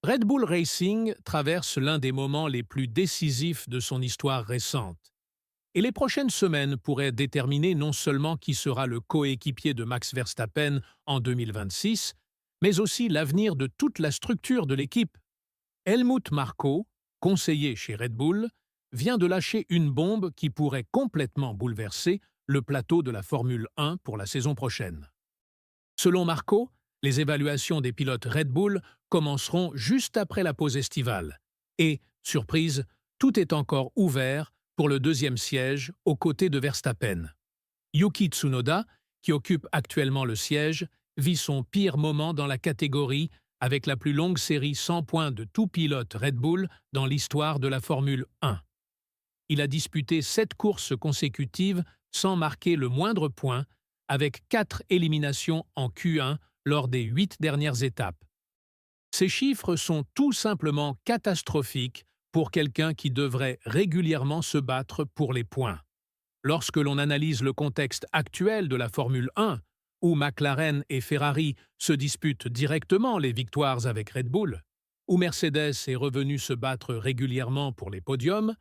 Red Bull Racing traverse l'un des moments les plus décisifs de son histoire récente. Et les prochaines semaines pourraient déterminer non seulement qui sera le coéquipier de Max Verstappen en 2026, mais aussi l'avenir de toute la structure de l'équipe. Helmut Marko, conseiller chez Red Bull, vient de lâcher une bombe qui pourrait complètement bouleverser le plateau de la Formule 1 pour la saison prochaine. Selon Marko, les évaluations des pilotes Red Bull commenceront juste après la pause estivale. Et, surprise, tout est encore ouvert pour le deuxième siège aux côtés de Verstappen. Yuki Tsunoda, qui occupe actuellement le siège, vit son pire moment dans la catégorie avec la plus longue série sans points de tout pilote Red Bull dans l'histoire de la Formule 1. Il a disputé 7 courses consécutives sans marquer le moindre point, avec 4 éliminations en Q1 lors des 8 dernières étapes. Ces chiffres sont tout simplement catastrophiques pour quelqu'un qui devrait régulièrement se battre pour les points. Lorsque l'on analyse le contexte actuel de la Formule 1, où McLaren et Ferrari se disputent directement les victoires avec Red Bull, où Mercedes est revenu se battre régulièrement pour les podiums,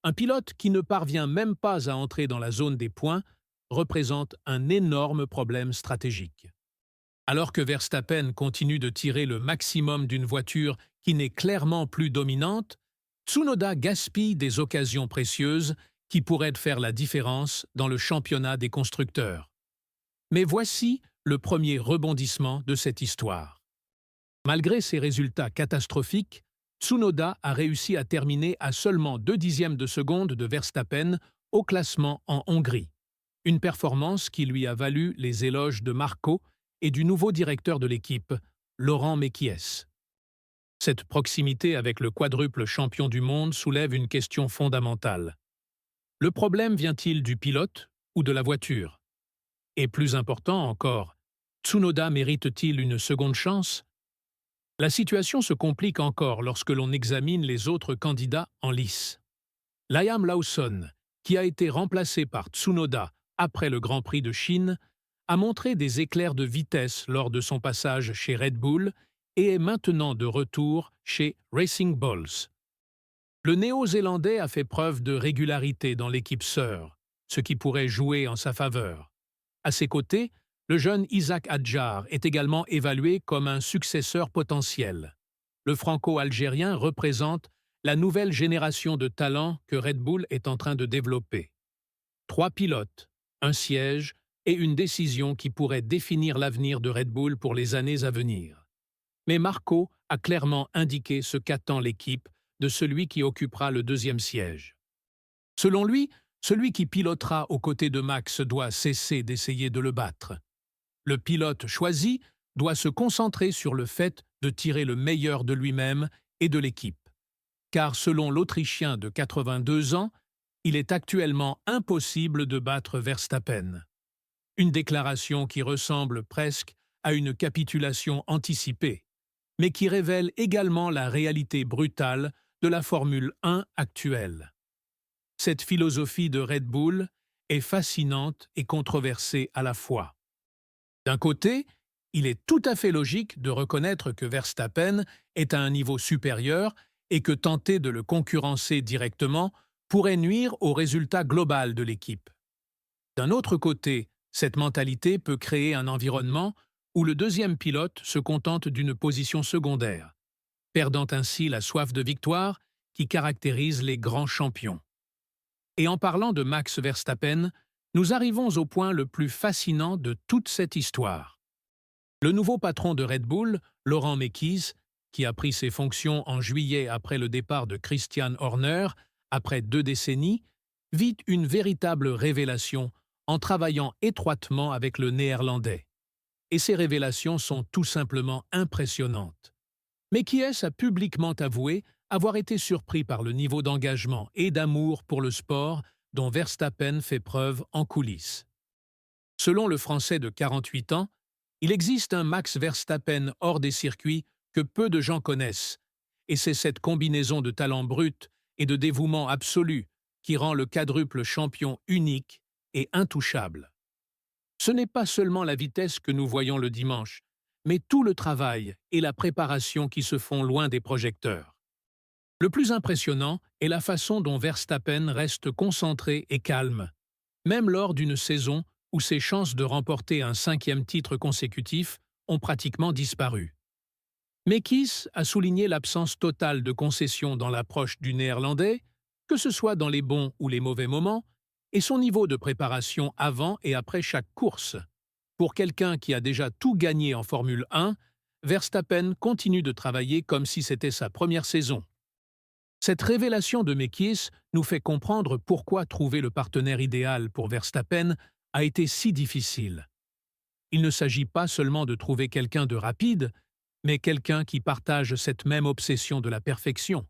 un pilote qui ne parvient même pas à entrer dans la zone des points représente un énorme problème stratégique. Alors que Verstappen continue de tirer le maximum d'une voiture qui n'est clairement plus dominante, Tsunoda gaspille des occasions précieuses qui pourraient faire la différence dans le championnat des constructeurs. Mais voici le premier rebondissement de cette histoire. Malgré ses résultats catastrophiques, Tsunoda a réussi à terminer à seulement 0,2 de seconde de Verstappen au classement en Hongrie. Une performance qui lui a valu les éloges de Marko et du nouveau directeur de l'équipe, Laurent Mekies. Cette proximité avec le quadruple champion du monde soulève une question fondamentale. Le problème vient-il du pilote ou de la voiture? Et plus important encore, Tsunoda mérite-t-il une seconde chance? La situation se complique encore lorsque l'on examine les autres candidats en lice. Liam Lawson, qui a été remplacé par Tsunoda après le Grand Prix de Chine, a montré des éclairs de vitesse lors de son passage chez Red Bull et est maintenant de retour chez Racing Bulls. Le Néo-Zélandais a fait preuve de régularité dans l'équipe sœur, ce qui pourrait jouer en sa faveur. À ses côtés, le jeune Isaac Hadjar est également évalué comme un successeur potentiel. Le franco-algérien représente la nouvelle génération de talents que Red Bull est en train de développer. 3 pilotes, un siège et une décision qui pourrait définir l'avenir de Red Bull pour les années à venir. Mais Marko a clairement indiqué ce qu'attend l'équipe de celui qui occupera le deuxième siège. Selon lui, celui qui pilotera aux côtés de Max doit cesser d'essayer de le battre. Le pilote choisi doit se concentrer sur le fait de tirer le meilleur de lui-même et de l'équipe. Car selon l'Autrichien de 82 ans, il est actuellement impossible de battre Verstappen. Une déclaration qui ressemble presque à une capitulation anticipée, mais qui révèle également la réalité brutale de la Formule 1 actuelle. Cette philosophie de Red Bull est fascinante et controversée à la fois. D'un côté, il est tout à fait logique de reconnaître que Verstappen est à un niveau supérieur et que tenter de le concurrencer directement pourrait nuire au résultat global de l'équipe. D'un autre côté, cette mentalité peut créer un environnement où le deuxième pilote se contente d'une position secondaire, perdant ainsi la soif de victoire qui caractérise les grands champions. Et en parlant de Max Verstappen, nous arrivons au point le plus fascinant de toute cette histoire. Le nouveau patron de Red Bull, Laurent Mekies, qui a pris ses fonctions en juillet après le départ de Christian Horner, après 2 décennies, vit une véritable révélation en travaillant étroitement avec le Néerlandais. Et ces révélations sont tout simplement impressionnantes. Mekies a publiquement avoué avoir été surpris par le niveau d'engagement et d'amour pour le sport dont Verstappen fait preuve en coulisses. Selon le Français de 48 ans, il existe un Max Verstappen hors des circuits que peu de gens connaissent, et c'est cette combinaison de talent brut et de dévouement absolu qui rend le quadruple champion unique et intouchable. Ce n'est pas seulement la vitesse que nous voyons le dimanche, mais tout le travail et la préparation qui se font loin des projecteurs. Le plus impressionnant est la façon dont Verstappen reste concentré et calme, même lors d'une saison où ses chances de remporter un 5e titre consécutif ont pratiquement disparu. Mekis a souligné l'absence totale de concessions dans l'approche du Néerlandais, que ce soit dans les bons ou les mauvais moments, et son niveau de préparation avant et après chaque course. Pour quelqu'un qui a déjà tout gagné en Formule 1, Verstappen continue de travailler comme si c'était sa première saison. Cette révélation de Mekis nous fait comprendre pourquoi trouver le partenaire idéal pour Verstappen a été si difficile. Il ne s'agit pas seulement de trouver quelqu'un de rapide, mais quelqu'un qui partage cette même obsession de la perfection,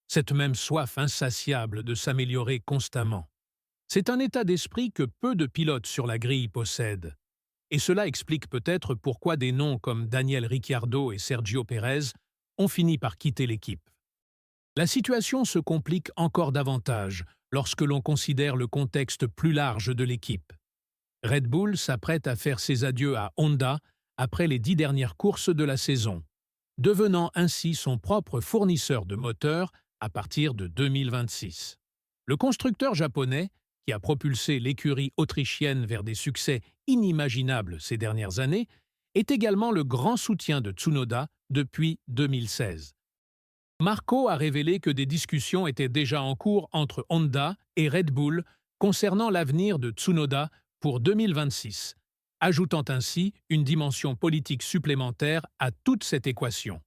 cette même soif insatiable de s'améliorer constamment. C'est un état d'esprit que peu de pilotes sur la grille possèdent. Et cela explique peut-être pourquoi des noms comme Daniel Ricciardo et Sergio Pérez ont fini par quitter l'équipe. La situation se complique encore davantage lorsque l'on considère le contexte plus large de l'équipe. Red Bull s'apprête à faire ses adieux à Honda après les 10 dernières courses de la saison, devenant ainsi son propre fournisseur de moteurs à partir de 2026. Le constructeur japonais, qui a propulsé l'écurie autrichienne vers des succès inimaginables ces dernières années, est également le grand soutien de Tsunoda depuis 2016. Marco a révélé que des discussions étaient déjà en cours entre Honda et Red Bull concernant l'avenir de Tsunoda pour 2026, ajoutant ainsi une dimension politique supplémentaire à toute cette équation.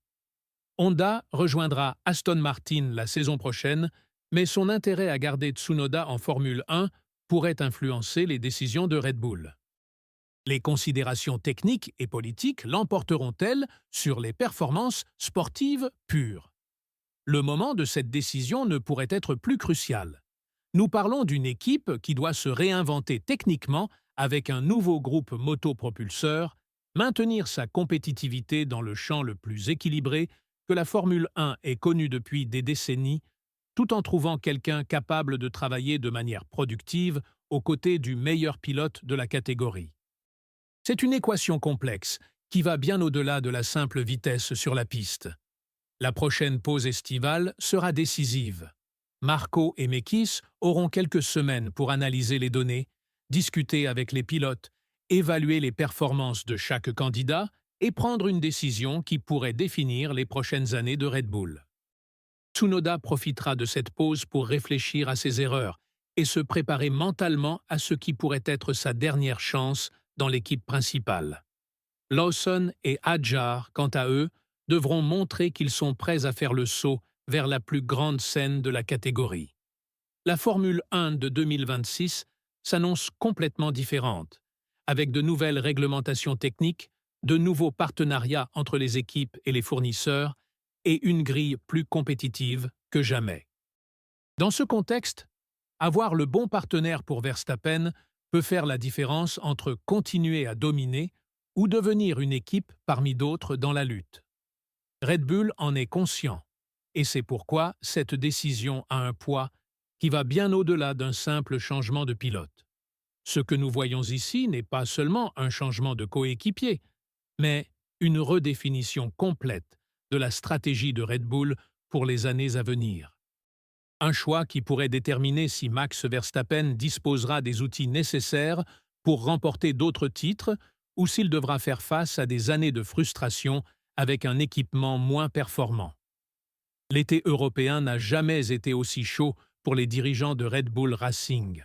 Honda rejoindra Aston Martin la saison prochaine, mais son intérêt à garder Tsunoda en Formule 1 pourrait influencer les décisions de Red Bull. Les considérations techniques et politiques l'emporteront-elles sur les performances sportives pures? Le moment de cette décision ne pourrait être plus crucial. Nous parlons d'une équipe qui doit se réinventer techniquement avec un nouveau groupe motopropulseur, maintenir sa compétitivité dans le champ le plus équilibré que la Formule 1 ait connu depuis des décennies, tout en trouvant quelqu'un capable de travailler de manière productive aux côtés du meilleur pilote de la catégorie. C'est une équation complexe qui va bien au-delà de la simple vitesse sur la piste. La prochaine pause estivale sera décisive. Marco et Mekis auront quelques semaines pour analyser les données, discuter avec les pilotes, évaluer les performances de chaque candidat et prendre une décision qui pourrait définir les prochaines années de Red Bull. Tsunoda profitera de cette pause pour réfléchir à ses erreurs et se préparer mentalement à ce qui pourrait être sa dernière chance dans l'équipe principale. Lawson et Hadjar, quant à eux, devront montrer qu'ils sont prêts à faire le saut vers la plus grande scène de la catégorie. La Formule 1 de 2026 s'annonce complètement différente, avec de nouvelles réglementations techniques, de nouveaux partenariats entre les équipes et les fournisseurs, et une grille plus compétitive que jamais. Dans ce contexte, avoir le bon partenaire pour Verstappen peut faire la différence entre continuer à dominer ou devenir une équipe parmi d'autres dans la lutte. Red Bull en est conscient, et c'est pourquoi cette décision a un poids qui va bien au-delà d'un simple changement de pilote. Ce que nous voyons ici n'est pas seulement un changement de coéquipier, mais une redéfinition complète de la stratégie de Red Bull pour les années à venir. Un choix qui pourrait déterminer si Max Verstappen disposera des outils nécessaires pour remporter d'autres titres ou s'il devra faire face à des années de frustration avec un équipement moins performant. L'été européen n'a jamais été aussi chaud pour les dirigeants de Red Bull Racing.